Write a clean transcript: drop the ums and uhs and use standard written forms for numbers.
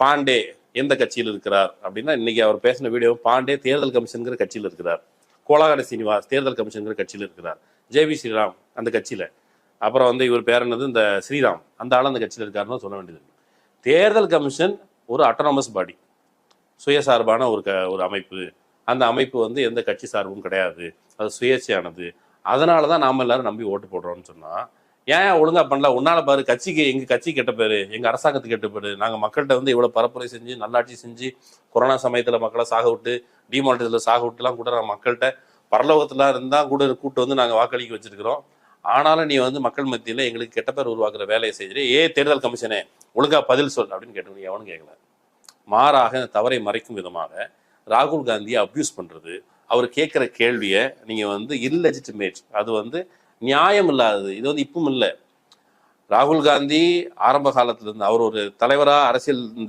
பாண்டே எந்த கட்சியில் இருக்கிறார் அப்படின்னா, இன்னைக்கு அவர் பேசின வீடியோ, பாண்டே தேர்தல் கமிஷன்கிற கட்சியில் இருக்கிறார், கோலாகல சீனிவாஸ் தேர்தல் கமிஷன்கிற கட்சியில் இருக்கிறார், ஜேவி ஸ்ரீராம் அந்த கட்சியில, அப்புறம் வந்து இவர் பேர் என்னது இந்த ஸ்ரீராம் அந்த ஆள் அந்த கட்சியில் இருக்காருன்னு சொல்ல வேண்டியது. தேர்தல் கமிஷன் ஒரு அட்டானமஸ் பாடி, சுயசார்பான ஒரு அமைப்பு. அந்த அமைப்பு வந்து எந்த கட்சி சார்பும் கிடையாது, அது சுயேட்சையானது. அதனால தான் நாம எல்லாரும் நம்பி ஓட்டு போடுறோம்னு சொன்னா, ஏன் ஒழுங்கா பண்ணல? உன்னால பாரு, கட்சிக்கு எங்க கட்சி கெட்ட பேரு, எங்க அரசாங்கத்துக்கு கெட்ட பேரு. நாங்க மக்கள்கிட்ட வந்து இவ்வளவு பரப்புரை செஞ்சு நல்லாட்சி செஞ்சு கொரோனா சமயத்துல மக்களை சாக விட்டு டிமானிட்டேஷன்ல சாக விட்டுலாம் கூட நாங்கள் மக்கள்கிட்ட பரலோகத்துல இருந்தா கூட கூட்டு வந்து நாங்க வாக்களிக்க வச்சிருக்கிறோம். ஆனாலும் நீ வந்து மக்கள் மத்தியில எங்களுக்கு கெட்ட பேர் உருவாக்குற வேலையை செய்கிறே, தேர்தல் கமிஷனே ஒழுங்கா பதில் சொல் அப்படின்னு கேட்டு எவனும் கேட்கல. மாறாக இந்த தவறை மறைக்கும் விதமாக ராகுல் காந்தியை அப்யூஸ் பண்றது, அவர் கேட்குற கேள்வியை நீங்க வந்து இல்லெஜிட்டிமேட், அது வந்து நியாயம் இல்லாதது. இது வந்து இப்பவும் இல்லை. ராகுல் காந்தி ஆரம்ப காலத்துல இருந்து அவர் ஒரு தலைவரா அரசியல் இந்த